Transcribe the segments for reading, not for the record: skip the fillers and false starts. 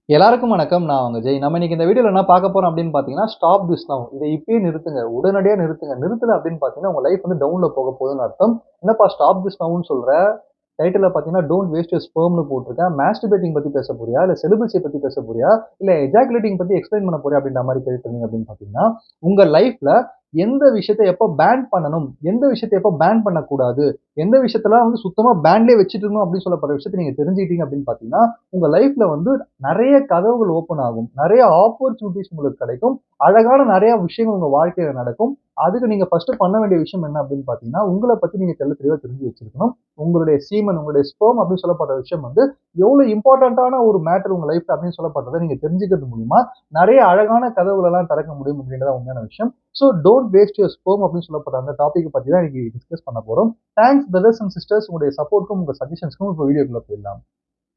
எல்லாருக்கும் வணக்கம். நான் உங்க ஜெய். நம்ம இன்னைக்கு இந்த வீடியோல என்ன பார்க்க போறோம் அப்படின்னு பார்த்தீங்கன்னா, ஸ்டாப் திஸ் நவ். இத இப்பயே நிறுத்துங்க. உடனடியா நிறுத்துங்க. நிறுத்தல அப்படின்னு பார்த்தீங்கன்னா, உங்க லைஃப் வந்து டவுன்ல போக போகுதுன்னு அர்த்தம். என்னப்பா ஸ்டாப் திஸ் நவ்ன்னு சொல்ற? டைட்டில்ல பார்த்தீங்கன்னா, டோன்ட் வேஸ்ட் யுவர் ஸ்பெர்ம்னு போட்டிருக்கேன். மாஸ்டர்பேட்டிங் பத்தி பேச போறியா? இல்ல செலிபஸி பத்தி பேச போறியா? இல்ல எஜாகுலேட்டிங் பத்தி எக்ஸ்பிளைன் பண்ண போறியா? அப்படின்ற மாரி கேட்டிருந்தீங்க அப்படின்னு பார்த்தீங்கன்னா, உங்க லைஃப்ல எந்த விஷயத்த எப்ப பேன் பண்ணணும்? எந்த விஷயத்த எப்ப பேன் பண்ணக்கூடாது? எந்த விஷயத்தலாம் வந்து சுத்தமா பேன்லயே வச்சுட்டு இருக்கணும் அப்படின்னு சொல்லப்படுற விஷயத்த நீங்க தெரிஞ்சுக்கிட்டீங்க அப்படின்னு பார்த்தீங்கன்னா, உங்க லைஃப்ல வந்து நெறைய கதவுகள் ஓப்பன் ஆகும். நெறைய ஆப்பர்ச்சுனிட்டீஸ் உங்களுக்கு கிடைக்கும். அழகான நெறைய விஷயங்கள் உங்க வாழ்க்கையில நடக்கும். அதுக்கு நீங்க ஃபர்ஸ்ட் பண்ண வேண்டிய விஷயம் என்ன அப்படின்னு பார்த்தீங்கன்னா, உங்கள பத்தி நீங்க தெள்ளத் தெளிவா தெரிஞ்சு வச்சிருக்கணும். உங்களுடைய சீமன், உங்களுடைய ஸ்பெர்ம் அப்படின்னு சொல்லப்படுற விஷயம் வந்து எவ்வளவு இம்பார்ட்டன்ட்டான ஒரு மேட்டர் உங்க லைஃப்ல அப்படின்னு சொல்லப்படுறத நீங்க தெரிஞ்சுக்கிறது மூலியமா, நெறைய அழகான கதவுகளெல்லாம் திறக்க முடியும் அப்படின்றது உண்மையான விஷயம். So don't waste your sperm அப்படின்னு சொல்லப்படுற அந்த டாபிக்க பத்தி தான் இன்னைக்கு டிஸ்கஸ் பண்ண போறோம். தேங்க்ஸ் பிரதர்ஸ் அண்ட் சிஸ்டர்ஸ் உங்களுடைய சப்போர்ட்க்கும், உங்க சஜஷன்ஸ்க்கும் இப்ப வீடியோக்குள்ள போயிடலாம்.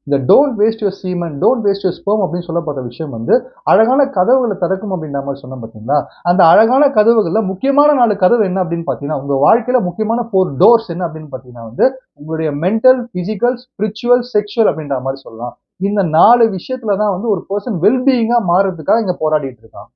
இந்த don't waste your Seeman, don't waste your sperm அப்படின்னு சொல்லப்படுற விஷயம் வந்து அழகான கதவுகளை திறக்கும் அப்படின்ற மாதிரி சொன்னோம் பார்த்தீங்களா? அந்த அழகான கதவுகள்ல முக்கியமான 4 கதவு என்ன அப்படின்னு பார்த்தீங்கன்னா, உங்க வாழ்க்கையில முக்கியமான 4 டோர்ஸ் என்ன அப்படின்னு பார்த்தீங்கன்னா வந்து, உங்களுடைய மென்டல், பிசிக்கல், ஸ்பிரிச்சுவல், செக்சுவல் அப்படின்ற மாரி சொல்லலாம். இந்த 4 விஷயத்துல தான் வந்து ஒரு பெர்சன் வெல் பீயிங்கா மாறுறதுக்காக இங்க போராடிட்டு இருக்கான்.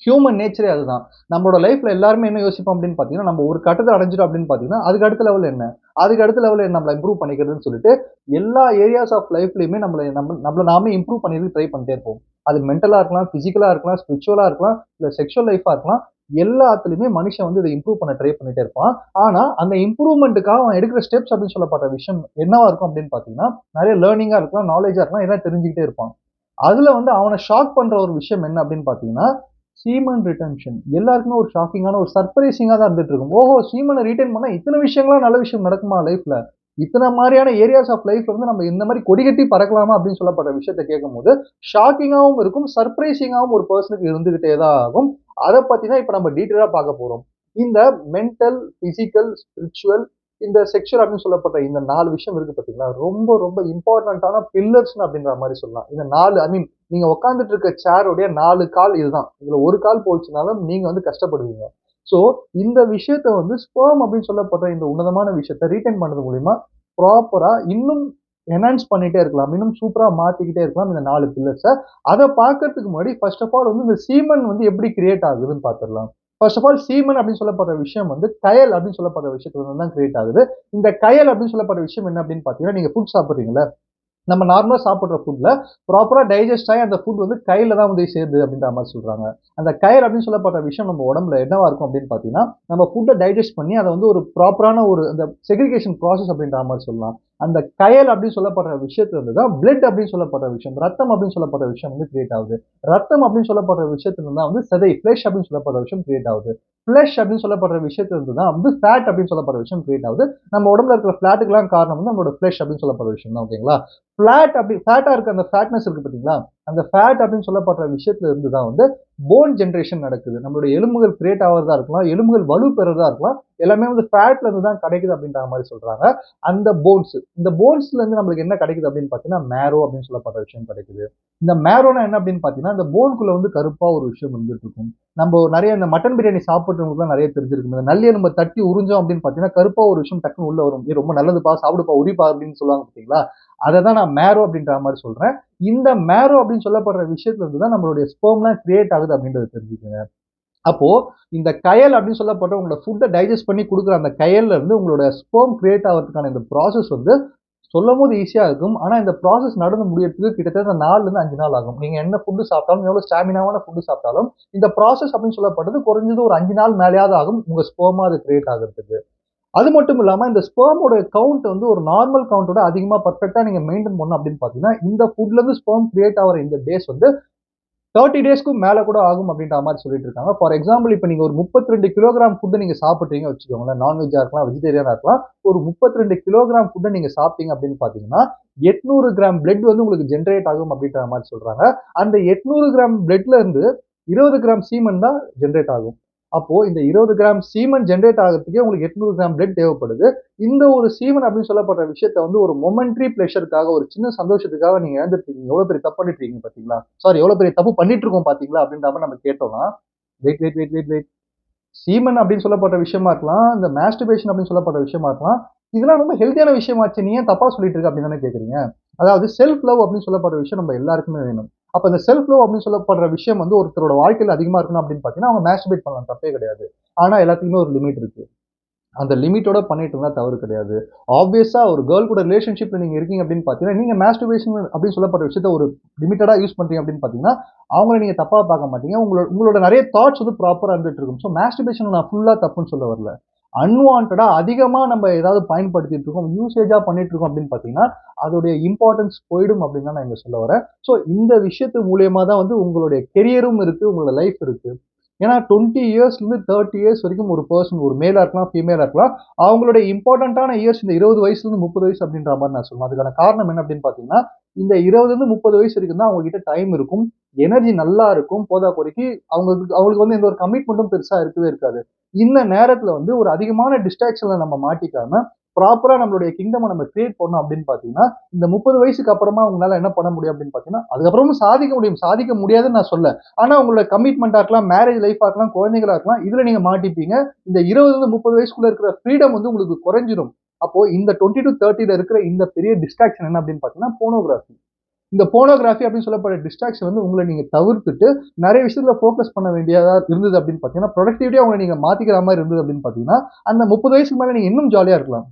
ஹியூமன் நேச்சரே அதுதான். நம்மளோட லைஃப்ல எல்லாருமே என்ன யோசிப்போம் அப்படின்னு பார்த்தீங்கன்னா, நம்ம ஒரு கட்டத்த அடைஞ்சுட்டோம் அப்படின்னு பார்த்தீங்கன்னா, அதுக்கு அடுத்த லெவல் என்ன? அதுக்கு அடுத்த லெவல் நம்மள இம்ப்ரூவ் பண்ணிக்கிறதுன்னு சொல்லிட்டு, எல்லா ஏரியாஸ் ஆஃப் லைஃப்லயுமே நம்மள நாமே இம்ப்ரூவ் பண்ணிக்கிறதுக்கு ட்ரை பண்ணிட்டே இருப்போம். அது மென்டலா இருக்கலாம், பிசிக்கலா இருக்கலாம், ஸ்பிரிச்சுவலா இருக்கலாம், இல்ல செக்சுவல் லைஃபா இருக்கலாம். எல்லாத்துலயுமே மனுஷன் வந்து இத இம்ப்ரூவ் பண்ண ட்ரை பண்ணிட்டே இருப்பான். ஆனா, அந்த இம்ப்ரூவ்மென்ட்க்காக அவன் எடுக்கிற ஸ்டெப்ஸ் அப்படின்னு சொல்லப்பட்ட விஷயம் என்னவா இருக்கும் அப்படின்னு பார்த்தீங்கன்னா, நெறைய லேர்னிங்கா இருக்கலாம், நாலேட்ஜா இருக்கலாம், எல்லாம் தெரிஞ்சுக்கிட்டே இருப்பான். அதுல வந்து அவன ஷாக் பண்ற ஒரு விஷயம் என்ன அப்படின்னு பார்த்தீங்கன்னா, சீமன் ரிட்டன்ஷன். எல்லாருக்குமே ஒரு ஷாக்கிங்கான ஒரு சர்ப்ரைசிங்கா தான் இருந்துட்டு இருக்கும். ஓஹோ! சீமன ரிட்டர்ன் பண்ணா இத்தன விஷயங்களா நல்ல விஷயம் நடக்குமா லைஃப்ல? இத்தன மாரியான ஏரியாஸ் ஆஃப் லைஃப்ல வந்து நம்ம இந்த மாரி கொடி கட்டி பறக்கலாமா? அப்படின்னு சொல்லப்பட்ட விஷயத்த கேட்கும்போது, ஷாக்கிங்காவும் இருக்கும், சர்ப்ரைசிங்காவும் ஒரு பெர்சனுக்கு இருந்துகிட்டே தான் ஆகும். அத பத்தி தான் இப்ப நம்ம டீட்டெயிலா பார்க்க போறோம். இந்த மென்டல், பிசிக்கல், ஸ்பிரிச்சுவல், இந்த செக்சுவல் அப்படின்னு சொல்லப்பட்ட இந்த 4 விஷயம் இருக்கு பார்த்தீங்களா? ரொம்ப ரொம்ப இம்பார்ட்டன்ட்டான பில்லர்ஸ்ன்னு அப்படின்ற மாரி சொல்லலாம். இந்த 4 ஐ மீன் நீங்க உட்கார்ந்துட்டு இருக்க சேருடைய 4 கால் இதுதான். இதுல ஒரு கால் போச்சுனாலும் நீங்க வந்து கஷ்டப்படுவீங்க. ஸோ இந்த விஷயத்த வந்து ஸ்பெர்ம் அப்படின்னு சொல்லப்பட்ட இந்த உன்னதமான விஷயத்த ரீட்டைன் பண்றது மூலியமா ப்ராப்பரா இன்னும் என்ஹான்ஸ் பண்ணிட்டே இருக்கலாம். இன்னும் சூப்பரா மாத்திக்கிட்டே இருக்கலாம் இந்த 4 பில்லர்ஸ. அத பார்க்கறதுக்கு முன்னாடி ஃபர்ஸ்ட் ஆஃப் ஆல் வந்து இந்த சீமன் வந்து எப்படி கிரியேட் ஆகுதுன்னு பார்த்துடலாம். ஃபர்ஸ்ட் ஆஃப் ஆல் சீமன் அப்படின்னு சொல்லப்படுற விஷயம் வந்து கயல் அப்படின்னு சொல்லப்படுற விஷயத்துல இருந்து தான் கிரியேட் ஆகுது. இந்த கயல் அப்படின்னு சொல்லப்படுற விஷயம் என்ன அப்படின்னு பார்த்தீங்கன்னா, நீங்க ஃபுட் சாப்பிடுறீங்கல்ல, நம்ம நார்மலா சாப்பிடுற ஃபுட்ல ப்ராப்பரா டைஜெஸ்ட் ஆயி அந்த ஃபுட் வந்து கையில தான் வந்து சேருது அப்படின்ற மாரி சொல்றாங்க. அந்த கயல் அப்படின்னு சொல்லப்பட்ட விஷயம் நம்ம உடம்புல என்னவா இருக்கும் அப்படின்னு பார்த்தீங்கன்னா, நம்ம ஃபுட்ட டைஜெஸ்ட் பண்ணி அத வந்து ஒரு ப்ராப்பரான ஒரு அந்த செக்ரிகேஷன் ப்ராசஸ் அப்படின்ற மாரி சொல்லலாம். அந்த கயல் அப்படின்னு சொல்லப்படுற விஷயத்துல இருந்து தான் பிளட் அப்படின்னு சொல்லப்படுற விஷயம், ரத்தம் அப்படின்னு சொல்லப்படுற விஷயம் வந்து கிரியேட் ஆகுது. ரத்தம் அப்படின்னு சொல்லப்படுற விஷயத்துல இருந்து தான் வந்து சதை, ஃப்ளஷ் அப்படின்னு சொல்லப்படுற விஷயம் கிரியேட் ஆகுது. ஃப்ளஷ் அப்படின்னு சொல்லப்படுற விஷயத்துல இருந்து தான் வந்து ஃபேட் அப்படின்னு சொல்லப்படுற விஷயம் கிரியேட் ஆகுது. நம்ம உடம்புல இருக்கிற ஃபிளாட்டுக்கெல்லாம் காரணம் வந்து நம்மளோட ஃப்ளஷ் அப்படின்னு சொல்லப்படுற விஷயம் தான். ஓகேங்களா? ஃபேட்டா இருக்க அந்த ஃபேட்னஸ் இருக்கு பார்த்தீங்களா? அந்த ஃபேட் அப்படின்னு சொல்லப்படுற விஷயத்துல இருந்து தான் வந்து போன் ஜெனரேஷன் நடக்குது. நம்மளுடைய எலும்புகள் கிரியேட் ஆவறதா இருக்கலாம், எலும்புகள் வலு பெறுறதா இருக்கலாம். எல்லாமே வந்து ஃபேட்ல இருந்து தான் கிடைக்குது அப்படின்ற மாரி சொல்றாங்க. அந்த போன்ஸ் இந்த போன்ஸ்ல இருந்து நம்மளுக்கு என்ன கிடைக்குது அப்படின்னு பார்த்தீங்கன்னா, மேரோ அப்படின்னு சொல்லப்படுற விஷயம் கிடைக்குது. இந்த மேரோனா என்ன அப்படின்னு பார்த்தீங்கன்னா, இந்த போன்குள்ள வந்து கருப்பா ஒரு விஷயம் இருந்துட்டு இருக்கும். நம்ப நெறைய இந்த மட்டன் பிரியாணி சாப்பிடுறவங்களுக்குலாம் நெறைய தெரிஞ்சிருக்கும். இந்த நல்லெலும்ப தட்டி உறிஞ்சோம் அப்படின்னு பார்த்தீங்கன்னா, கருப்பா ஒரு விஷயம் டக்குனு உள்ள வரும். "ஏய் ரொம்ப நல்லதுப்பா, சாப்பிடுப்பா, உரிப்பா" அப்படின்னு சொல்லுவாங்க பார்த்தீங்களா? அததான் நான் மேரோ அப்படின்ற மாரி சொல்றேன். இந்த மேரோ அப்படின்னு சொல்லப்படுற விஷயத்துல இருந்து தான் நம்மளுடைய ஸ்பெர்ம்லாம் கிரியேட் ஆகுது அப்படின்றத தெரிஞ்சுக்கங்க. அப்போ இந்த கயல் அப்படின்னு சொல்லப்படுற உங்களோட ஃபுட்ட டைஜெஸ்ட் பண்ணி குடுக்குற அந்த கயல்ல இருந்து உங்களோட ஸ்பெர்ம் கிரியேட் ஆவறதுக்கான இந்த ப்ராசஸ் வந்து சொல்லும்போது ஈஸியா இருக்கும். ஆனா இந்த ப்ராசஸ் நடந்து முடியறதுக்கு கிட்டத்தட்ட 4லிருந்து 5 நாள் ஆகும். நீங்க என்ன ஃபுட் சாப்பிட்டாலும், எவ்வளவு ஸ்டாமினாவான ஃபுட் சாப்பிட்டாலும், இந்த ப்ராசஸ் அப்படின்னு சொல்லப்பட்டது குறைஞ்சது ஒரு 5 நாள் மேலயாவது ஆகும். உங்க ஸ்பெர்மா அது கிரியேட் ஆகுறதுக்கு. அது மட்டும் இல்லாம இந்த ஸ்பெர்மோட கவுண்ட் வந்து ஒரு நார்மல் கவுண்டோட அதிகமா பெர்ஃபெக்ட்டா நீங்க மெயின்டெயின் பண்ணணும் அப்படின்னு பார்த்தீங்கன்னா, இந்த ஃபுட்ல இருந்து ஸ்பெர்ம் கிரியேட் ஆகுற இந்த டேஸ் வந்து 30 டேஸ்க்கும் மேல கூட ஆகும் அப்படின்ற மாரி சொல்லிட்டு இருக்காங்க. ஃபார் எக்ஸாம்பிள் இப்ப நீங்க ஒரு 32 கிலோகிராம் ஃபுட் நீங்க சாப்பிடுறீங்கன்னு வச்சுக்கோங்களேன். நான்வெஜ்ஜா இருக்கலாம், வெஜிடேரியனா இருக்கலாம். ஒரு 32 கிலோகிராம் ஃபுட்ட நீங்க சாப்பிட்டீங்க அப்படின்னு பார்த்தீங்கன்னா, 800 கிராம் பிளட் வந்து உங்களுக்கு ஜெனரேட் ஆகும் அப்படின்ற மாரி சொல்றாங்க. அந்த 800 கிராம் பிளட்ல இருந்து 20 கிராம் சீமன் தான் ஜெனரேட் ஆகும். அப்போ இந்த 20 கிராம் சீமன் ஜெனரேட் ஆகுறதுக்கே உங்களுக்கு 800 கிராம் பிளட் தேவைப்படுது. இந்த ஒரு சீமன் அப்படின்னு சொல்லப்படுற விஷயத்த வந்து ஒரு மொமெண்ட்ரி பிளஷருக்காக ஒரு சின்ன சந்தோஷத்துக்காக நீங்க இழந்துட்டீங்க. எவ்வளவு பெரிய தப்பு பண்ணிட்டு இருக்கீங்க பார்த்தீங்களா? சாரி எவ்வளவு பெரிய தப்பு பண்ணிட்டு இருக்கோம் பார்த்தீங்களா? அப்படின்ற மாரி நம்ம கேட்டோம்னா, wait, wait, wait, wait, wait. Seeman அப்படின்னு சொல்லப்பட்ட விஷயமா இருக்கலாம். இந்த மாஸ்டர்பேஷன் அப்படின்னு சொல்லப்பட்ட விஷயமா இருக்கலாம். இதெல்லாம் ரொம்ப ஹெல்த்தியான விஷயமாச்சே. நீ ஏன் தப்பா சொல்லிட்டு இருக்க அப்படின்னு தானே கேட்கிறீங்க. அதாவது செல்ஃப் லவ் அப்படின்னு சொல்லப்படுற விஷயம் நம்ம எல்லாருக்குமே வேணும். அப்ப இந்த செல்ஃப் லவ் அப்படின்னு சொல்லப்படுற விஷயம் வந்து ஒருத்தரோட வாழ்க்கையில அதிகமா இருக்கணும் அப்படின்னு பாத்தீங்கன்னா அவங்க மாஸ்டர்பேட் பண்ணலாம், தப்பே கிடையாது. ஆனா எல்லாத்துக்குமே ஒரு லிமிட் இருக்கு. அந்த லிமிட்டோட பண்ணிட்டு இருந்தா தவறு கிடையாது. ஆப்வியஸா ஒரு கேர்ள் கூட ரிலேஷன்ஷிப்ல நீங்க இருக்கீங்க அப்படின்னு பார்த்தீங்கன்னா, நீங்க மாஸ்டர்பேஷன் அப்படின்னு சொல்லப்பட்ட விஷயத்த ஒரு லிமிட்டடா யூஸ் பண்றீங்க அப்படின்னு பார்த்தீங்கன்னா, அவங்கள நீங்க தப்பா பார்க்க மாட்டீங்க. உங்களோட நெறைய தாட்ஸ் வந்து ப்ராப்பரா இருந்துட்டு இருக்கும். ஸோ மாஸ்டர்பேஷன் நான் ஃபுல்லா தப்புன்னு சொல்ல வரல. அன்வான்டடா அதிகமா நம்ம ஏதாவது பயன்படுத்திட்டு இருக்கோம், யூசேஜா பண்ணிட்டு இருக்கோம் அப்படின்னு பார்த்தீங்கன்னா, அதோடைய இம்பார்ட்டன்ஸ் போயிடும் அப்படின்னு தான் நான் இங்க சொல்ல வரேன். ஸோ இந்த விஷயத்து மூலியமா தான் வந்து உங்களுடைய கெரியரும் இருக்கு, உங்களோட லைஃப் இருக்கு. ஏன்னா 20 இயர்ஸ்லேருந்து 30 இயர்ஸ் வரைக்கும் ஒரு பெர்சன் ஒரு மேலா இருக்கலாம், ஃபீமேலா இருக்கலாம். அவங்களுடைய இம்பார்ட்டன்ட்டான இயர்ஸ் இந்த 20 வயசுலேருந்து 30 வயசு அப்படின்ற மாரி நான் சொல்லுவேன். அதுக்கான காரணம் என்ன அப்படின்னு பார்த்தீங்கன்னா, இந்த 20லேருந்து 30 வயசு வரைக்கும் தான் அவங்க கிட்ட டைம் இருக்கும். எனர்ஜி நல்லா இருக்கும். போதா குறைக்கு அவங்களுக்கு வந்து எந்த ஒரு கமிட்மெண்ட்டும் பெருசா இருக்கவே இருக்காது. இந்த நேரத்துல வந்து ஒரு அதிகமான டிஸ்ட்ராக்ஷன்ல நம்ம மாட்டிக்காம, ப்ராப்பரா நம்மளுடைய கிங்டம நம்ம கிரியேட் பண்ணோம் அப்படின்னு பார்த்தீங்கன்னா, இந்த 30 வயசுக்கு அப்புறமா உங்களால என்ன பண்ண முடியும் அப்படின்னு பார்த்தீங்கன்னா, அதுக்கப்புறமும் சாதிக்க முடியும். சாதிக்க முடியாதுன்னு நான் சொல்லல. ஆனா உங்களோட கமிட்மெண்ட்டா இருக்கலாம், மேரேஜ் லைஃபா இருக்கலாம், குழந்தைகளா இருக்கலாம். இதுல நீங்க மாட்டிப்பீங்க. இந்த 20லிருந்து 30 வயசுக்குள்ள இருக்கிற ஃப்ரீடம் வந்து உங்களுக்கு குறைஞ்சிரும். அப்போ இந்த 20-30ல இருக்கிற இந்த பெரிய டிஸ்ட்ராக்ஷன் என்ன அப்படின்னு பார்த்தீங்கன்னா, போனோகிராஃபி. இந்த போனோகிராஃபி அப்படின்னு சொல்லப்படுற டிஸ்ட்ராக்ஷன் வந்து உங்கள நீங்க தவிர்த்துட்டு, நெறைய விஷயத்துல ஃபோக்கஸ் பண்ண வேண்டியதா இருந்தது அப்படின்னு பார்த்தீங்கன்னா, புரொடக்டிவிட்டியா உங்கள நீங்க மாத்திக்கிற மாரி இருந்தது அப்படின்னு பார்த்தீங்கன்னா, அந்த 30 வயசுக்கு மேல நீங்க இன்னும் ஜாலியா இருக்கலாம்.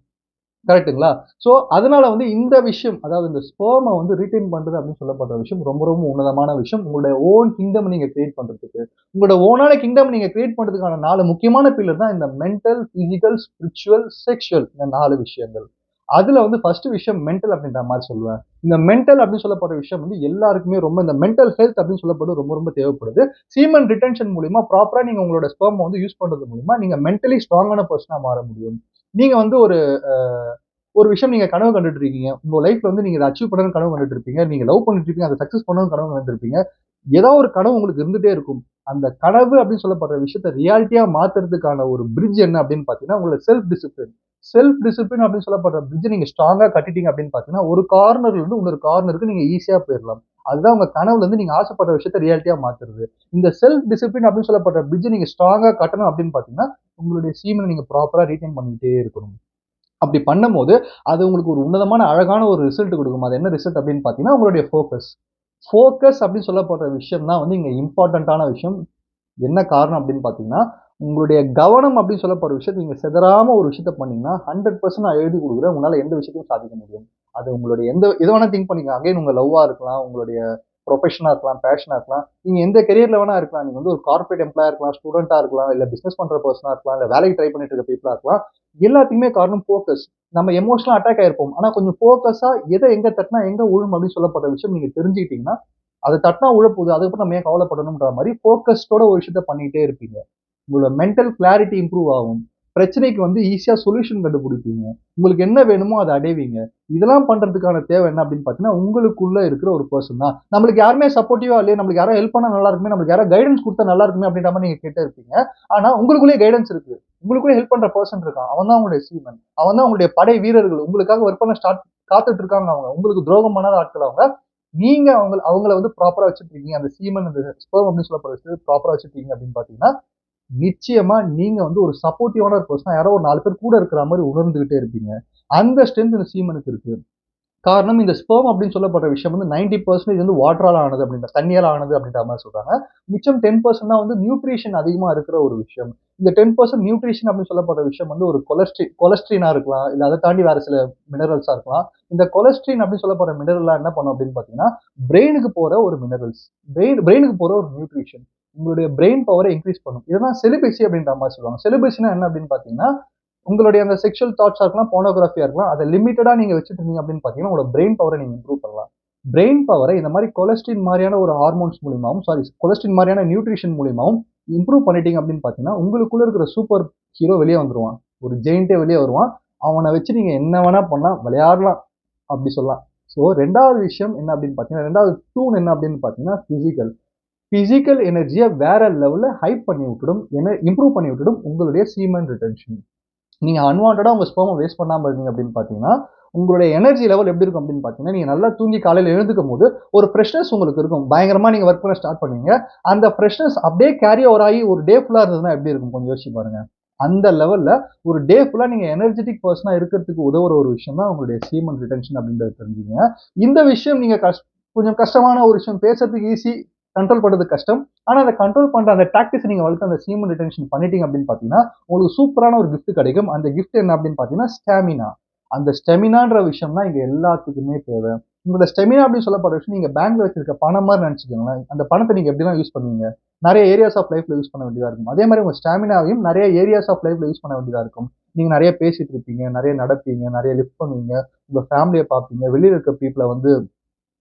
கரெக்ட்டுங்களா? ஸோ, அதனால வந்து இந்த விஷயம், அதாவது இந்த ஸ்பெர்ம வந்து ரீட்டெயின் பண்றது அப்படின்னு சொல்லப்படுற விஷயம் ரொம்ப, ரொம்ப உன்னதமான விஷயம். உங்களுடைய ஓன் கிங்டம் நீங்க கிரியேட் பண்றதுக்கு. உங்களோட ஓனான கிங்டம் நீங்க கிரியேட் பண்றதுக்கான 4 முக்கியமான பில்லர் தான் இந்த மென்டல், பிசிக்கல், ஸ்பிரிச்சுவல், செக்சுவல் இந்த 4 விஷயங்கள். அதுல வந்து ஃபர்ஸ்ட் விஷயம் மென்டல் அப்படின்ற மாரி சொல்லுவேன். இந்த மென்டல் அப்படின்னு சொல்லப்படுற விஷயம் வந்து எல்லாருக்குமே ரொம்ப இந்த மென்டல் ஹெல்த் அப்படின்னு சொல்லப்படுறது ரொம்ப, ரொம்ப தேவைப்படுது. சீமன் ரிட்டென்ஷன் மூலியமா ப்ராப்பரா நீங்க உங்களோட ஸ்பெர்ம வந்து யூஸ் பண்றது மூலியமா நீங்க மென்டலி ஸ்ட்ராங்கான பெர்சனா மாற முடியும். நீங்க வந்து ஒரு அ ஒரு விஷயம் நீங்க கனவு கண்டுட்டு இருக்கீங்க. உங்க லைஃப்ல வந்து நீங்க இத அச்சீவ் பண்ணணும்னு கனவு கண்டுட்டு இருப்பீங்க. நீங்க லவ் பண்ணிட்டு இருப்பீங்க. அத சக்சஸ் பண்ணணும்னு கனவு கண்டுட்டு இருப்பீங்க. ஏதோ ஒரு கனவு உங்களுக்கு இருந்துட்டே இருக்கும். அந்த கனவு அப்படின்னு சொல்லப்படுற விஷயத்த ரியாலிட்டியா மாத்துறதுக்கான ஒரு பிரிட்ஜ் என்ன அப்படின்னு பார்த்தீங்கன்னா, உங்களோட செல்ஃப் டிசிப்ளின். செல்ஃப் டிசிப்ளின் அப்படின்னு சொல்லப்படுற பிரிட்ஜ் நீங்க ஸ்ட்ராங்கா கட்டிட்டீங்க அப்படின்னு பார்த்தீங்கன்னா, ஒரு கார்னர்ல இருந்து இன்னொரு கார்னருக்கு நீங்க ஈஸியா போயிரலாம். அதுதான் உங்க கனவுல இருந்து நீங்க ஆசைப்படுற விஷயத்த ரியாலிட்டியா மாத்துறது. இந்த செல்ஃப் டிசிப்ளின் அப்படின்னு சொல்லப்படுற பிரிட்ஜ் நீங்க ஸ்ட்ராங்கா கட்டணும் அப்படின்னு பார்த்தீங்கன்னா, உங்களுடைய சீமன நீங்க ப்ராப்பரா ரீட்டெயின் பண்ணிக்கிட்டே இருக்கணும். அப்படி பண்ணும்போது, அது உங்களுக்கு ஒரு உன்னதமான அழகான ஒரு ரிசல்ட் குடுக்கும். அது என்ன ரிசல்ட் அப்படின்னு பார்த்தீங்கன்னா, உங்களுடைய ஃபோக்கஸ். ஃபோக்கஸ் அப்படின்னு சொல்லப்படுற விஷயம் தான் வந்து இங்க இம்பார்ட்டன்ட்டான விஷயம். என்ன காரணம் அப்படின்னு பார்த்தீங்கன்னா, உங்களுடைய கவனம் அப்படின்னு சொல்லப்படுற விஷயத்த நீங்க சிதறாம ஒரு விஷயத்த பண்ணீங்கன்னா, 100% நான் எழுதி குடுக்குறேன். உங்களால எந்த விஷயத்தையும் சாதிக்க முடியும். அது உங்களுடைய எத வேணா திங்க் பண்ணிக்கங்க. அகைன் உங்க லவ்வா இருக்கலாம், உங்களுடைய ப்ரொஃபஷனா இருக்கலாம், பேஷனா இருக்கலாம். நீங்க எந்த கரியர்ல வேணா இருக்கலாம். நீங்க வந்து ஒரு கார்ப்பரேட் எம்ப்ளாயா இருக்கலாம், ஸ்டூடெண்ட்டா இருக்கலாம், இல்ல பிசினஸ் பண்ற பெர்சனா இருக்கலாம், இல்ல வேலைக்கு ட்ரை பண்ணிட்டு இருக்க பீப்பிளா இருக்கலாம். எல்லாத்துக்குமே காரணம் ஃபோக்கஸ். நம்ம எமோஷனலா அட்டாக் ஆயிருப்போம். ஆனா கொஞ்சம் ஃபோக்கஸா எத எங்க தட்டுனா எங்க விழும் அப்படின்னு சொல்லப்படுற விஷயம் நீங்க தெரிஞ்சுக்கிட்டீங்கன்னா, அத தட்டுனா உழப்போகுது. அதுக்கப்புறம் நம்ம ஏன் கவலைப்படணும்ன்ற மாரி ஃபோக்கஸ்டோட ஒரு விஷயத்த பண்ணிட்டே இருப்பீங்க. உங்களோட மென்டல் கிளாரிட்டி இம்ப்ரூவ் ஆகும். பிரச்சனைக்கு வந்து ஈஸியா சொல்யூஷன் கண்டுபிடிப்பீங்க. உங்களுக்கு என்ன வேணுமோ அத அடைவீங்க. இதெல்லாம் பண்றதுக்கான தேவை என்ன அப்படின்னு பார்த்தீங்கன்னா, உங்களுக்குள்ள இருக்கிற ஒரு பெர்சன் தான். நம்மளுக்கு யாருமே சப்போர்ட்டிவா இல்லையே, நம்மளுக்கு யாரோ ஹெல்ப் பண்ணா நல்லா இருக்குமே, நம்மளுக்கு யாரோ கைடன்ஸ் குடுத்தா நல்லா இருக்குமே அப்படின்ற மாரி நீங்க கேட்டே இருப்பீங்க. ஆனா உங்களுக்குள்ளயே கைடன்ஸ் இருக்கு. உங்களுக்குள்ளயே ஹெல்ப் பண்ற பெர்சன் இருக்கான். அவன் தான் உங்களுடைய சீமன். அவன் தான் உங்களுடைய படை வீரர்கள். உங்களுக்காக ஒர்க் பண்ண காத்துட்டு இருக்காங்க அவங்க. உங்களுக்கு துரோகம் பண்ணாத ஆட்கள் அவங்க. நீங்க அவங்கள வந்து ப்ராப்பரா வச்சுட்டு அந்த சீமன் அந்த ஸ்பெர்ம் அப்படின்னு சொல்லப்படுற விஷயத்த ப்ராப்பரா வச்சுட்டீங்க அப்படின்னு பார்த்தீங்கன்னா, நிச்சயமா நீங்க வந்து ஒரு சப்போர்ட்டிவான ஒரு பெர்சனா யாரோ ஒரு 4 பேர் கூட இருக்கிற மாரி உணர்ந்துகிட்டே இருப்பீங்க. அந்த ஸ்ட்ரென்த் இந்த சீமனுக்கு இருக்கு. காரணம் இந்த ஸ்பெர்ம் அப்படின்னு சொல்லப்படுற விஷயம் வந்து 90% வந்து வாட்டரால ஆனது அப்படின்ற தண்ணியால ஆனது அப்படின்ற மாரி சொல்றாங்க. மிச்சம் 10% தான் வந்து நியூட்ரிஷன் அதிகமா இருக்கிற ஒரு விஷயம். இந்த 10% நியூட்ரிஷன் அப்படின்னு சொல்லப்படுற விஷயம் வந்து ஒரு கொலஸ்ட்ரினா இருக்கலாம். இல்ல அத தாண்டி வேற சில மினரல்ஸா இருக்கலாம். இந்த கொலஸ்ட்ரின் அப்படின்னு சொல்லப்படுற மினரல்லாம் என்ன பண்ணும் அப்படின்னு பார்த்தீங்கன்னா, பிரெயினுக்கு போற ஒரு மினரல்ஸ். பிரெயினுக்கு போற ஒரு நியூட்ரிஷன். உங்களுடைய பிரெயின் பவர இன்கிரீஸ் பண்ணும். இததான் செலிபசி அப்படின்ற மாரி சொல்லுவாங்க. செலிபசினா என்ன அப்படின்னு பார்த்தீங்கன்னா, உங்களுடைய அந்த செக்சுவல் தாட்ஸா இருக்கலாம், போர்னோகிராஃபியா இருக்கலாம். அத லிமிட்டடா நீங்க வச்சுட்டு இருந்தீங்க அப்படின்னு பார்த்தீங்கன்னா, உங்களோட பிரெயின் பவர நீங்க இம்ப்ரூவ் பண்ணலாம். பிரெயின் பவர இந்த மாரி கொலஸ்ட்ரின் மாரியான ஒரு ஹார்மோன்ஸ் மூலியமாவும், கொலஸ்ட்ரின் மாரியான நியூட்ரிஷன் மூலியமாவும் இம்ப்ரூவ் பண்ணிட்டீங்க அப்படின்னு பார்த்தீங்கன்னா, உங்களுக்குள்ள இருக்கிற சூப்பர் ஹீரோ வெளிய வந்துருவான். ஒரு ஜெயண்ட்டே வெளிய வருவான். அவன வச்சு நீங்க என்ன வேணா பண்ணலாம், விளையாடலாம் அப்படி சொல்லலாம். ஸோ 2வது விஷயம் என்ன அப்படின்னு பார்த்தீங்கன்னா, 2வது டூல் என்ன அப்படின்னு பார்த்தீங்கன்னா, பிசிக்கல். பிசிக்கல் எனர்ஜிய வேற லெவல்ல ஹைப் பண்ணி விட்டுடும். இம்ப்ரூவ் பண்ணி விட்டுடும் உங்களுடைய சீமன் ரிட்டென்ஷன். நீங்க அன்வான்டடா உங்க ஸ்பெர்ம வேஸ்ட் பண்ணாம இருந்தீங்க அப்படின்னு பார்த்தீங்கன்னா, உங்களுடைய எனர்ஜி லெவல் எப்படி இருக்கும் அப்படின்னு பார்த்தீங்கன்னா, நீங்க நல்லா தூங்கி காலையில எழுந்துக்கும்போது, ஒரு ஃப்ரெஷ்னஸ் உங்களுக்கு இருக்கும். பயங்கரமா நீங்க வொர்க் பண்ண ஸ்டார்ட் பண்ணுவீங்க. அந்த ஃப்ரெஷ்னஸ் அப்படியே கேரி ஓவர் ஆகி ஒரு டே ஃபுல்லா இருந்ததுன்னா எப்படி இருக்கும்? கொஞ்சம் யோசிச்சு பாருங்க. அந்த லெவல்ல ஒரு டே ஃபுல்லா நீங்க எனர்ஜெட்டிக் பெர்சனா இருக்கிறதுக்கு உதவுற ஒரு விஷயம் தான் உங்களுடைய சீமன் ரிட்டென்ஷன் அப்படின்றத தெரிஞ்சுக்கங்க. இந்த விஷயம் நீங்க கொஞ்சம் கஷ்டமான ஒரு விஷயம். பேசுறதுக்கு ஈஸி, கண்ட்ரோல் பண்றது கஷ்டம். ஆனா அத கண்ட்ரோல் பண்ற அந்த டாக்டிக்ஸ் நீங்க வளர்த்து அந்த சீமன் ரிட்டென்ஷன் பண்ணிட்டீங்க அப்படின்னு பார்த்தீங்கன்னா, உங்களுக்கு சூப்பரான ஒரு கிஃப்ட் கிடைக்கும். அந்த கிஃப்ட் என்ன அப்படின்னு பார்த்தீங்கன்னா, ஸ்டாமினா. அந்த ஸ்டெமினான்ற விஷயம் தான் இங்க எல்லாத்துக்குமே தேவை. உங்களோட ஸ்டெமினா அப்படின்னு சொல்லப்படுற விஷயம் நீங்க பேங்க்ல வச்சிருக்க பணம் மாரி நெனச்சுக்கோங்களேன். அந்த பணத்த நீங்க எப்படிலாம் யூஸ் பண்ணுவீங்க? நெறைய ஏரியாஸ் ஆஃப் லைஃப்ல யூஸ் பண்ண வேண்டியதா இருக்கும். அதே மாரி உங்க ஸ்டாமினாவையும் நெறைய ஏரியாஸ் ஆஃப் லைஃப்ல யூஸ் பண்ண வேண்டியதா இருக்கும். நீங்க நெறைய பேசிட்டு இருப்பீங்க, நெறைய நடப்பீங்க, நெறைய லிஃப்ட் பண்ணுவீங்க, உங்க ஃபேமிலிய பார்ப்பீங்க, வெளியில இருக்க பீப்பிள வந்து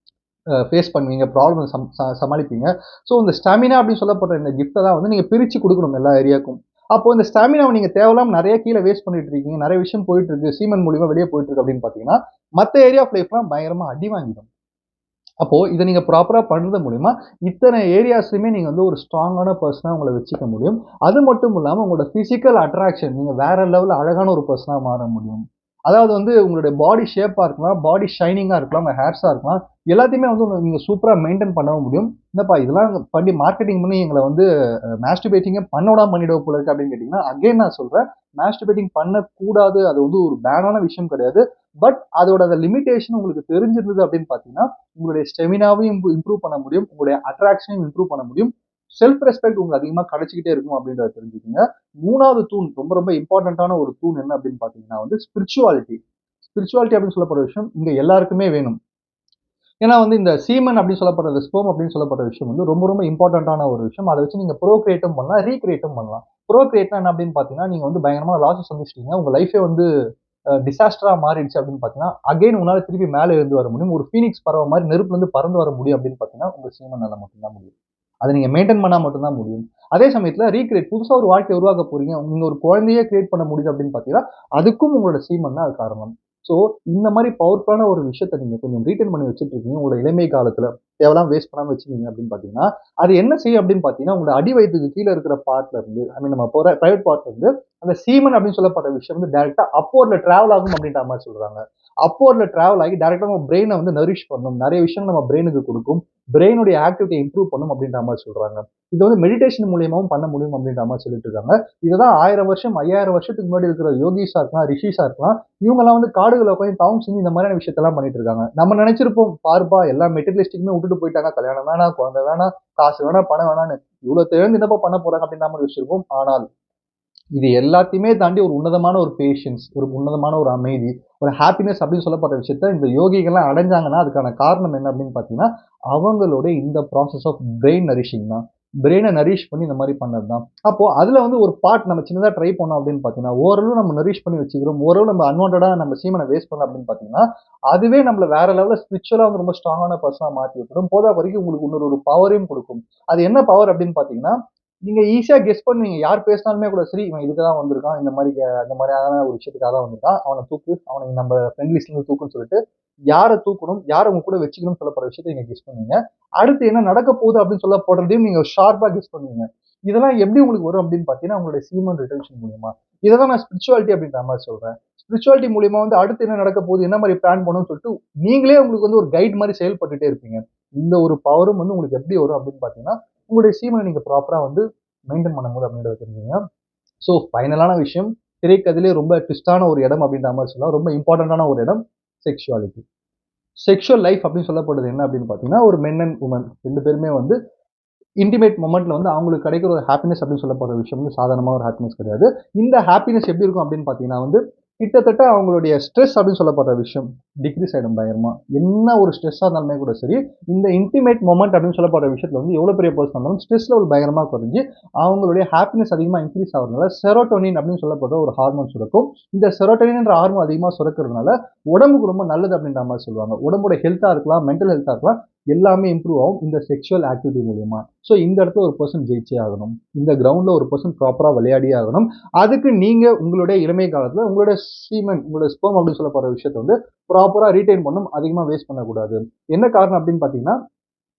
ஃபேஸ் பண்ணுவீங்க, ப்ராப்ளம் சமாளிப்பீங்க. ஸோ இந்த ஸ்டாமினா அப்படின்னு சொல்லப்படுற இந்த கிஃப்ட்ட தான் வந்து நீங்க பிரிச்சு குடுக்கணும் எல்லா ஏரியாக்கும். அப்போ இந்த ஸ்டாமினாவ நீங்க தேவையில்லாம நெறைய கீழ வேஸ்ட் பண்ணிட்டு இருக்கீங்க. நெறைய விஷயம் போயிட்டு இருக்கு. சீமன் மூலியமா வெளிய போயிட்டு இருக்கு அப்படின்னு பார்த்தீங்கன்னா, மத்த ஏரியா ஆஃப் லைஃப்லாம் பயங்கரமா அடி வாங்கிடும். அப்போ இத நீங்க ப்ராப்பரா பண்றது மூலியமா, இத்தன ஏரியாஸ்லயுமே நீங்க வந்து ஒரு ஸ்ட்ராங்கான பெர்சனா உங்கள வச்சுக்க முடியும். அது மட்டும் இல்லாம உங்களோட பிசிக்கல் அட்ராக்ஷன் நீங்க வேற லெவல்ல அழகான ஒரு பெர்சனா மாற முடியும். அதாவது வந்து உங்களுடைய பாடி ஷேப்பா இருக்கலாம், பாடி ஷைனிங்கா இருக்கலாம், உங்க ஹேர்ஸா இருக்கலாம். எல்லாத்தையுமே வந்து நீங்க சூப்பரா மெயின்டெயின் பண்ணவும் முடியும். என்னப்பா இதெல்லாம் பண்ணி மார்க்கெட்டிங் பண்ணி எங்கள வந்து மாஸ்டர்பேட்டிங்கே பண்ண விடாம பண்ணிடுவ போல இருக்கு அப்படின்னு கேட்டீங்கன்னா, அகைன் நான் சொல்றேன். மாஸ்டர்பேட்டிங் பண்ணக்கூடாது. அது வந்து ஒரு பேடான விஷயம் கிடையாது. பட் அதோட அந்த லிமிட்டேஷன் உங்களுக்கு தெரிஞ்சிருந்தது அப்படின்னு பார்த்தீங்கன்னா, உங்களுடைய ஸ்டெமினாவையும் இம்ப்ரூவ் பண்ண முடியும். உங்களுடைய அட்ராக்ஷனையும் இம்ப்ரூவ் பண்ண முடியும். செல்ஃப் ரெஸ்பெக்ட் உங்களுக்கு அதிகமா கிடைச்சுக்கிட்டே இருக்கும் அப்படின்றத தெரிஞ்சுக்கங்க. 3வது தூண் ரொம்ப ரொம்ப இம்பார்ட்டன்ட்டான ஒரு தூண் என்ன அப்படின்னு பார்த்தீங்கன்னா வந்து ஸ்பிரிச்சுவாலிட்டி. ஸ்பிரிச்சுவாலிட்டி அப்படின்னு சொல்லப்படுற விஷயம் இங்க எல்லாருக்குமே வேணும். ஏன்னா வந்து இந்த சீமன் அப்படின்னு சொல்லப்படுற இந்த ஸ்பெர்ம் அப்படின்னு சொல்லப்படுற விஷயம் வந்து ரொம்ப ரொம்ப இம்பார்ட்டன்ட்டான ஒரு விஷயம். அத வச்சு நீங்க ப்ரோகிரியேட்டும் பண்ணலாம், ரீகிரியேட்டும் பண்ணலாம். ப்ரோகிரியேட்னா என்ன அப்படின்னு பார்த்தீங்கன்னா, நீங்க வந்து பயங்கரமான லாஸ சந்திச்சிட்டீங்க. உங்க லைஃபே வந்து டிசாஸ்டரா மாறிடுச்சு அப்படின்னு பார்த்தீங்கன்னா, அகைன் உங்களால திருப்பி மேல எழுந்து வர முடியும். ஒரு ஃபீனிக்ஸ் பறவை மாரி நெருப்புலருந்து பறந்து வர முடியும் அப்படின்னு பார்த்தீங்கன்னா, உங்க சீமனால மட்டும் தான் முடியும். அத நீங்க மெயின்டெயின் பண்ணா மட்டும் தான் முடியும். அதே சமயத்துல ரீகிரியேட் புதுசா ஒரு வாழ்க்கைய உருவாக்க போறீங்க. நீங்க ஒரு குழந்தையே கிரியேட் பண்ண முடியுது அப்படின்னு பார்த்தீங்கன்னா, அதுக்கும் உங்களோட சீமன் தான் அது காரணம். ஸோ இந்த மாரி பவர்ஃபுல்லான ஒரு விஷயத்த நீங்க கொஞ்சம் ரீட்டெயின் பண்ணி வச்சுட்டு இருக்கீங்க. உங்களோட இளமை காலத்துல தேவையில்லாம வேஸ்ட் பண்ணாம வச்சிருக்கீங்க அப்படின்னு பார்த்தீங்கன்னா, அது என்ன செய்யும் அப்படின்னு பார்த்தீங்கன்னா, உங்களோட அடி வயித்துக்கு கீழ இருக்கிற பார்ட்ல இருந்து ஐ மீன் நம்ம போற பிரைவேட் பார்ட்ல இருந்து அந்த சீமன் அப்படின்னு சொல்லப்படுற விஷயம் வந்து டைரக்ட்டா அப்வர்ட்ல டிராவல் ஆகும் அப்படின்ற மாரி சொல்றாங்க. அப்வர்ட்ல டிராவல் ஆகி டைரக்ட்டா நம்ம பிரெயின வந்து நரிஷ் பண்ணும். நெறைய விஷயம் நம்ம பிரெயினுக்கு குடுக்கும். பிரெயினுடைய ஆக்டிவிட்டிய இம்ப்ரூவ் பண்ணும் அப்படின்ற மாரி சொல்றாங்க. இது வந்து மெடிடேஷன் மூலியமாவும் பண்ண முடியும் அப்படின்ற மாரி சொல்லிட்டு இருக்காங்க. இததான் 1000 வருஷம், 5000 வருஷத்துக்கு முன்னாடி இருக்கிற யோகிஸா இருக்கலாம், ரிஷிஸா இருக்கலாம். இவங்கலாம் வந்து காடுகள்ல உட்கார்ந்து தவம் செஞ்சு இந்த மாதிரியான விஷயத்தெல்லாம் பண்ணிட்டு இருக்காங்க. நம்ம நெனைச்சிருப்போம், பாருப்பா எல்லா மெட்டீரியலிஸ்டிக்குமே விட்டுட்டு போயிட்டாங்க. கல்யாணம் வேணாம், குழந்தை வேணாம், காசு வேணாம், பணம் வேணாம்னு. இவ்வளோ தெரிந்து என்னப்பா பண்ண போறாங்க அப்படின்ற மாரி யோசிச்சிருப்போம். ஆனால் இது எல்லாத்தையுமே தாண்டி ஒரு உன்னதமான ஒரு பேஷன்ஸ், ஒரு உன்னதமான ஒரு அமைதி, ஒரு ஹாப்பினஸ் அப்படின்னு சொல்லப்பட்ட விஷயத்த இந்த யோகிகள்லாம் அடைஞ்சாங்கன்னா, அதுக்கான காரணம் என்ன அப்படின்னு பார்த்தீங்கன்னா, அவங்களுடைய இந்த ப்ராசஸ் ஆஃப் பிரெயின் நரிஷிங் தான். பிரெயின நரிஷ் பண்ணி இந்த மாரி பண்ணது தான். அப்போ அதுல வந்து ஒரு பார்ட் நம்ம சின்னதா ட்ரை பண்ணோம் அப்படின்னு பார்த்தீங்கன்னா, ஓரளவு நம்ம நரிஷ் பண்ணி வச்சுக்கிறோம். ஓரளவு நம்ம அன்வான்டடா நம்ம சீமன வேஸ்ட் பண்ணோம் அப்படின்னு பார்த்தீங்கன்னா, அதுவே நம்மள வேற லெவல்ல ஸ்பிரிச்சுவலா வந்து ரொம்ப ஸ்ட்ராங்கான பெர்சனா மாத்தி விட்டுரும். போதா குறைக்கு உங்களுக்கு இன்னொரு ஒரு பவரையும் குடுக்கும். அது என்ன பவர் அப்படின்னு பார்த்தீங்கன்னா, நீங்க ஈஸியா கெஸ் பண்ணுவீங்க. யார் பேசினாலுமே கூட சரி, இவன் இதுக்கு தான் வந்திருக்கான். இந்த மாரியான ஒரு விஷயத்துக்காக தான் வந்திருக்கான். அவன தூக்கு. அவன நம்ம ஃப்ரெண்ட் லிஸ்ட்ல இருந்து தூக்குன்னு சொல்லிட்டு, யார தூக்கணும், யார உங்க கூட வச்சுக்கணும்னு சொல்லப்படுற விஷயத்த நீங்க கெஸ் பண்ணுவீங்க. அடுத்து என்ன நடக்க போகுது அப்படின்னு சொல்லப்படுறதையும் நீங்க ஷார்ப்பா கெஸ் பண்ணுவீங்க. இதெல்லாம் எப்படி உங்களுக்கு வரும் அப்படின்னு பார்த்தீங்கன்னா, உங்களுடைய ஹியூமன் ரிட்டன்ஷன் மூலியமா. இத தான் நான் ஸ்பிரிச்சுவாலிட்டி அப்படின்ற மாரி சொல்றேன். ஸ்பிரிச்சுவாலிட்டி மூலியமா வந்து அடுத்து என்ன நடக்க போகுது, என்ன மாரி பிளான் பண்ணணும்னு சொல்லிட்டு, நீங்களே உங்களுக்கு வந்து ஒரு கைட் மாரி செயல்பட்டுட்டே இருப்பீங்க. இந்த ஒரு பவரும் வந்து உங்களுக்கு எப்படி வரும் அப்படின்னு பார்த்தீங்கன்னா, உங்களுடைய சீமன நீங்க ப்ராப்பரா வந்து மெயின்டெயின் பண்ணும்போது அப்படின்றத தெரிஞ்சுங்க. ஸோ ஃபைனலான விஷயம், திரைக்கதையிலே ரொம்ப ட்விஸ்டான ஒரு இடம் அப்படின்ற மாரி சொல்லலாம். ரொம்ப இம்பார்ட்டன்ட்டான ஒரு இடம் செக்சுவாலிட்டி. செக்சுவல் லைஃப் அப்படின்னு சொல்லப்படுது என்ன அப்படின்னு பார்த்தீங்கன்னா, ஒரு மென் அண்ட் வுமன் 2 பேருமே வந்து இன்டிமேட் மொமெண்ட்ல வந்து அவங்களுக்கு கிடைக்கிற ஒரு ஹாப்பினஸ் அப்படின்னு சொல்லப்படுற விஷயம் வந்து சாதாரணமான ஒரு ஹாப்பினஸ் கிடையாது. இந்த ஹாப்பினஸ் எப்படி இருக்கும் அப்படின்னு பார்த்தீங்கன்னா வந்து, கிட்டத்தட்ட அவங்களுடைய ஸ்ட்ரெஸ் அப்படின்னு சொல்லப்படுற விஷயம் டிக்ரீஸ் ஆயிடும் பயங்கரமா. என்ன ஒரு ஸ்ட்ரெஸ்ஸா இருந்தாலுமே கூட சரி, இந்த இன்டிமேட் மொமெண்ட் அப்படின்னு சொல்லப்படுற விஷயத்துல வந்து எவ்வளோ பெரிய பெர்சனா இருந்தாலும் ஸ்ட்ரெஸ் லெவல் பயங்கரமா குறைஞ்சு, அவங்களுடைய ஹாப்பினஸ் அதிகமா இன்க்ரீஸ் ஆகுறதுனால செரோட்டோனின் அப்படின்னு சொல்லப்படுற ஒரு ஹார்மோன் சுரக்கும். இந்த செரோட்டோனின்ன்ற ஹார்மோன் அதிகமா சுரக்கிறதுனால உடம்புக்கு ரொம்ப நல்லது அப்படின்ற மாரி சொல்லுவாங்க. உடம்போட ஹெல்த்தா இருக்கலாம், மென்டல் ஹெல்த்தா இருக்கலாம். எல்லாமே இம்ப்ரூவ் ஆகும் இந்த செக்சுவல் ஆக்டிவிட்டி மூலியமா. ஸோ இந்த இடத்துல ஒரு பெர்சன் ஜெயிச்சே ஆகணும். இந்த கிரவுண்ட்ல ஒரு பெர்சன் ப்ராப்பரா விளையாடியே ஆகணும். அதுக்கு நீங்க உங்களுடைய இளமை காலத்துல உங்களுடைய சீமன், உங்களுடைய ஸ்பெர்ம் அப்படின்னு சொல்லப்படுற விஷயத்த வந்து ப்ராப்பரா ரீட்டெயின் பண்ணணும். அதிகமா வேஸ்ட் பண்ணக்கூடாது. என்ன காரணம் அப்படின்னு பார்த்தீங்கன்னா,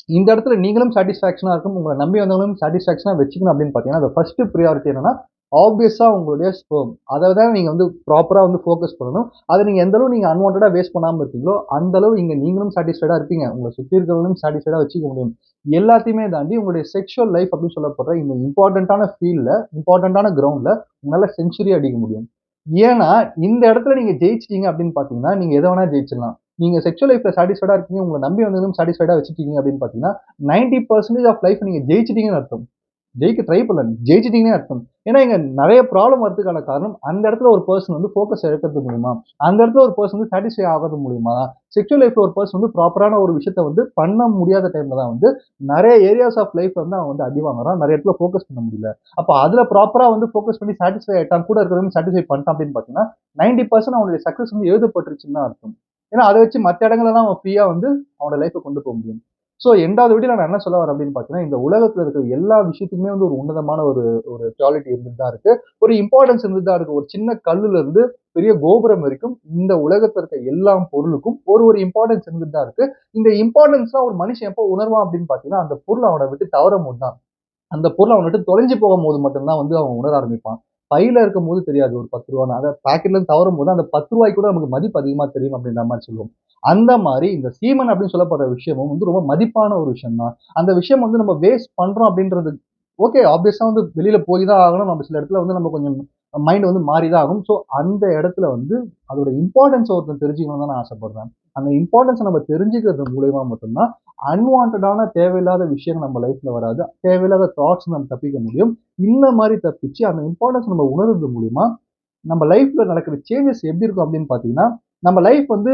இந்த இடத்துல நீங்களும் சாட்டிஸ்ஃபேக்ஷனா இருக்கணும். உங்கள நம்பி வந்தவங்களும் சாட்டிஸ்ஃபேக்ஷனா வச்சுக்கணும் அப்படின்னு பார்த்தீங்கன்னா, அந்த ஃபர்ஸ்ட் பிரையாரிட்டி என்னன்னா, ஆப்வியஸா உங்களுடைய ஸ்பெர்ம். அத தான் நீங்க வந்து ப்ராப்பரா வந்து ஃபோக்கஸ் பண்ணணும். அத நீங்க எந்த அளவு நீங்க அன்வான்டடா வேஸ்ட் பண்ணாம இருக்கீங்களோ, அந்த அளவு இங்க நீங்களும் சாட்டிஸ்ஃபைடா இருப்பீங்க. உங்கள சுத்தி இருக்கிறவங்களும் சாட்டிஸ்ஃபைடா வச்சுக்க முடியும். எல்லாத்தையுமே தாண்டி உங்களுடைய செக்சுவல் லைஃப் அப்படின்னு சொல்லப்படுற இந்த இம்பார்ட்டன்ட்டான ஃபீல்ட்ல, இம்பார்ட்டன்ட்டான கிரவுண்ட்ல உங்களால செஞ்சுரி அடிக்க முடியும். ஏன்னா, இந்த இடத்துல நீங்க ஜெயிச்சிட்டீங்க அப்படின்னு பார்த்தீங்கன்னா, நீங்க எத வேணா ஜெயிச்சிடலாம். நீங்க செக்ஷுவல் லைஃப்ல சாட்டிஸ்ஃபைடா இருக்கீங்க, உங்கள நம்பி வந்தவங்களும் சாட்டிஸ்ஃபைடா வச்சுட்டீங்க அப்படின்னு பார்த்தீங்கன்னா, 90% ஆஃப் லைஃப் நீங்க ஜெயிச்சிட்டீங்கன்னு அர்த்தம். ஜெயிக்க ட்ரை பண்ணல. ஜெயிச்சிட்டீங்கன்னே அர்த்தம். ஏன்னா, இங்க நெறைய ப்ராப்ளம் வரதுக்கான காரணம், அந்த இடத்துல ஒரு பெர்சன் வந்து ஃபோக்கஸ் இழக்கிறது மூலியமா, அந்த இடத்துல ஒரு பெர்சன் வந்து சாட்டிஸ்ஃபை ஆகாதது மூலியமா, செக்சுவல் லைஃப்ல ஒரு பெர்சன் வந்து ப்ராப்பரான ஒரு விஷயத்த வந்து பண்ண முடியாத டைம்ல தான் வந்து, நெறைய ஏரியாஸ் ஆஃப் லைஃப்ல வந்து அவன் வந்து அடி வாங்குறான். நெறைய இடத்துல ஃபோக்கஸ் பண்ண முடியல. அப்ப அதுல ப்ராப்பரா வந்து ஃபோக்கஸ் பண்ணி சாட்டிஸ்ஃபை ஆயிட்டான். கூட இருக்கிறவங்க சாட்டிஸ்ஃபை பண்ணிட்டான் அப்படின்னு பார்த்தீங்கன்னா, 90% அவனுடைய சக்சஸ் வந்து எழுதப்பட்டுருச்சுன்னு தான் அர்த்தம். ஏன்னா, அத வச்சு மத்த இடங்கள்லலாம் அவன் ஃப்ரீயா வந்து அவனோட லைஃப்ப கொண்டு போ முடியும். ஸோ 8வது வீடியோல நான் என்ன சொல்ல வரேன் அப்படின்னு பார்த்தீங்கன்னா, இந்த உலகத்துல இருக்கிற எல்லா விஷயத்துக்குமே வந்து ஒரு உன்னதமான ஒரு ஒரு குவாலிட்டி இருந்துட்டு தான் இருக்கு. ஒரு இம்பார்ட்டன்ஸ் இருந்துட்டு தான் இருக்கு. ஒரு சின்ன கல்லுல இருந்து பெரிய கோபுரம் வரைக்கும் இந்த உலகத்துல இருக்க எல்லா பொருளுக்கும் ஒரு ஒரு இம்பார்ட்டன்ஸ் இருந்துட்டு தான் இருக்கு. இந்த இம்பார்ட்டன்ஸ்லாம் ஒரு மனுஷன் எப்போ உணர்வான் அப்படின்னு பார்த்தீங்கன்னா, அந்த பொருள் அவன விட்டு தவரும்போது தான். அந்த பொருள் அவன விட்டு தொலைஞ்சு போகும்போது மட்டும் தான் வந்து அவன் உணர ஆரம்பிப்பான். பையில இருக்கும்போது தெரியாது ஒரு ரூ. 10 அத பாக்கெட்ல இருந்து தவரும்போது அந்த ரூ. 10 கூட நமக்கு மதிப்பு அதிகமா தெரியும் அப்படின்ற மாரி சொல்லுவோம். அந்த மாரி இந்த சீமன் அப்படின்னு சொல்லப்படுற விஷயமும் வந்து ரொம்ப மதிப்பான ஒரு விஷயம் தான். அந்த விஷயம் வந்து நம்ம வேஸ்ட் பண்றோம் அப்படின்றது ஓகே. ஆப்வியஸா வந்து வெளியில போய் தான் ஆகணும். நம்ம சில இடத்துல வந்து நம்ம கொஞ்சம் மைண்ட் வந்து மாறி தான் ஆகும். ஸோ அந்த இடத்துல வந்து அதோட இம்பார்ட்டன்ஸ் ஒருத்தன் தெரிஞ்சுக்கணும்னு தான் நான் ஆசைப்படுறேன். அந்த இம்பார்ட்டன்ஸ நம்ம தெரிஞ்சுக்கிறது மூலியமா மட்டும் தான் அன்வான்டடான தேவையில்லாத விஷயங்கள் நம்ம லைஃப்ல வராது. தேவையில்லாத தாட்ஸ் நம்ம தப்பிக்க முடியும். இந்த மாரி தப்பிச்சு அந்த இம்பார்ட்டன்ஸ் நம்ம உணர்றது மூலியமா, நம்ம லைஃப்ல நடக்கிற சேஞ்சஸ் எப்படி இருக்கும் அப்படின்னு பார்த்தீங்கன்னா, நம்ம லைஃப் வந்து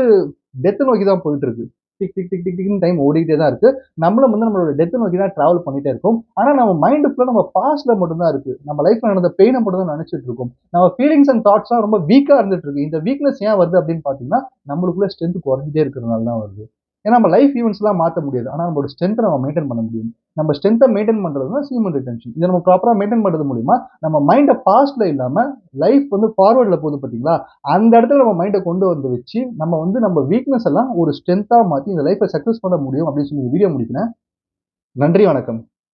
டெத்த நோக்கி தான் போயிட்டு இருக்கு. டிக் டிக் டிக் டிக் டிக்ன்னு டைம் ஓடிக்கிட்டே தான் இருக்கு. நம்மளும் வந்து நம்மளோட டெத்த நோக்கி தான் டிராவல் பண்ணிட்டே இருக்கோம். ஆனா நம்ம மைண்ட் ஃபுல்லா நம்ம பாஸ்ட்ல மட்டும் தான் இருக்கு. நம்ம லைஃப்ல நடந்த பெயின மட்டும் தான் நெனச்சுட்டு இருக்கோம். நம்ம ஃபீலிங்ஸ் அண்ட் தாட்ஸ்லாம் ரொம்ப வீக்கா இருந்துட்டு இருக்கு. இந்த வீக்னஸ் ஏன் வருது அப்படின்னு பார்த்தீங்கன்னா, நம்மளுக்குள்ள ஸ்ட்ரென்த் குறைஞ்சிட்டே இருக்கிறதுனால தான் வருது. ஏன்னா நம்ம லைஃப் ஈவென்ட்ஸ்லாம் மாத்த முடியாது. ஆனா நம்மளோட ஸ்ட்ரென்த்த நம்ம மெயின்டெயின் பண்ண முடியும். நம்ம ஸ்ட்ரென்த்த மெயின்டெயின் பண்றது தான் ஹியூமன் ரிட்டென்ஷன். இத நம்ம ப்ராப்பரா மெயின்டெயின் பண்றது மூலியமா, நம்ம மைண்ட பாஸ்ட்ல இல்லாம லைஃப் வந்து ஃபார்வர்ட்ல போகுது பார்த்தீங்களா? அந்த இடத்துல நம்ம மைண்ட கொண்டு வந்து வச்சு, நம்ம வந்து நம்ம வீக்னஸ் எல்லாம் ஒரு ஸ்ட்ரென்த்தா மாத்தி இந்த லைஃப்ப சக்சஸ் பண்ண முடியும் அப்படின்னு சொல்லி இந்த வீடியோ முடிக்கிறேன். நன்றி, வணக்கம்.